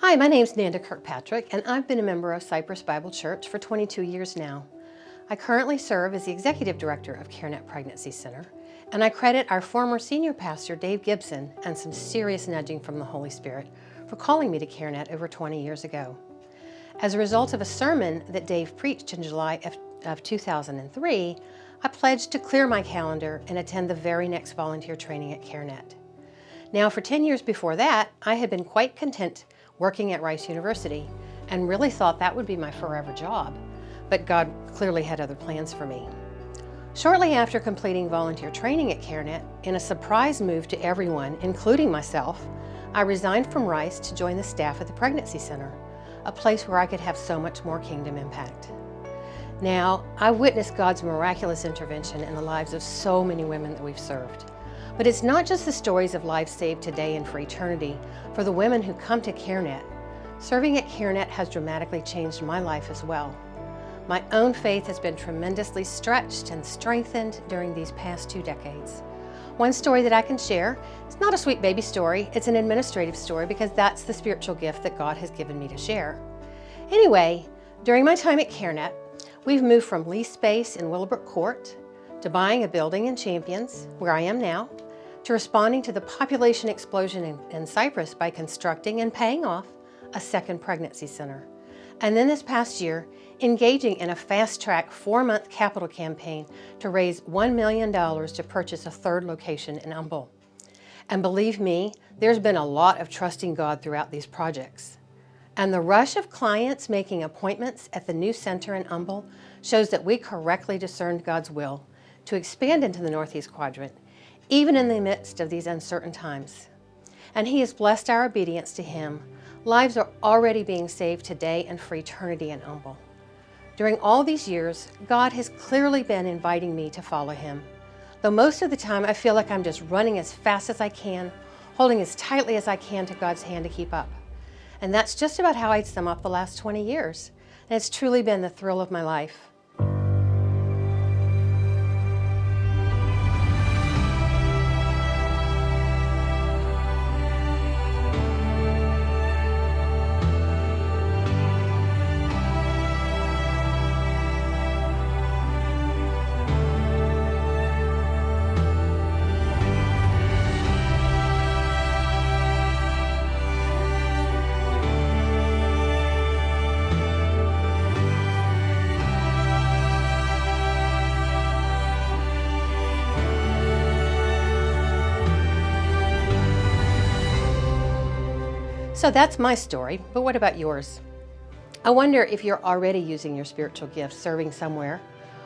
Hi, my name's Nanda Kirkpatrick, and I've been a member of Cypress Bible Church for 22 years now. I currently serve as the Executive Director of CareNet Pregnancy Center, and I credit our former Senior Pastor, Dave Gibson, and some serious nudging from the Holy Spirit for calling me to CareNet over 20 years ago. As a result of a sermon that Dave preached in July of 2003, I pledged to clear my calendar and attend the very next volunteer training at CareNet. Now, for 10 years before that, I had been quite content working at Rice University and really thought that would be my forever job, but God clearly had other plans for me. Shortly after completing volunteer training at CareNet, in a surprise move to everyone, including myself, I resigned from Rice to join the staff at the Pregnancy Center, a place where I could have so much more kingdom impact. Now, I've witnessed God's miraculous intervention in the lives of so many women that we've served. But it's not just the stories of lives saved today and for eternity for the women who come to CareNet. Serving at CareNet has dramatically changed my life as well. My own faith has been tremendously stretched and strengthened during these past 2 decades. One story that I can share, it's not a sweet baby story, it's an administrative story because that's the spiritual gift that God has given me to share. Anyway, during my time at CareNet, we've moved from lease space in Willowbrook Court to buying a building in Champions, where I am now, to responding to the population explosion in Cypress by constructing and paying off a second pregnancy center. And then this past year, engaging in a fast-track 4-month capital campaign to raise $1 million to purchase a third location in Humble. And believe me, there's been a lot of trusting God throughout these projects. And the rush of clients making appointments at the new center in Humble shows that we correctly discerned God's will to expand into the Northeast Quadrant, even in the midst of these uncertain times. And He has blessed our obedience to Him. Lives are already being saved today and for eternity in Humble. During all these years, God has clearly been inviting me to follow Him. Though most of the time I feel like I'm just running as fast as I can, holding as tightly as I can to God's hand to keep up. And that's just about how I'd sum up the last 20 years. And it's truly been the thrill of my life. So that's my story, but what about yours? I wonder if you're already using your spiritual gifts serving somewhere,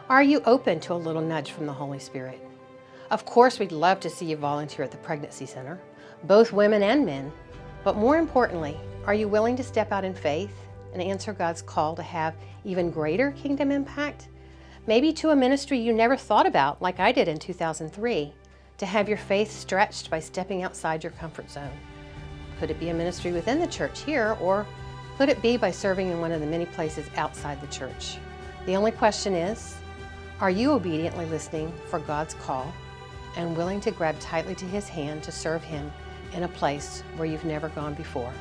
or are you open to a little nudge from the Holy Spirit? Of course, we'd love to see you volunteer at the Pregnancy Center, both women and men, but more importantly, are you willing to step out in faith and answer God's call to have even greater kingdom impact? Maybe to a ministry you never thought about, like I did in 2003, to have your faith stretched by stepping outside your comfort zone. Could it be a ministry within the church here, or could it be by serving in one of the many places outside the church? The only question is, are you obediently listening for God's call and willing to grab tightly to His hand to serve Him in a place where you've never gone before?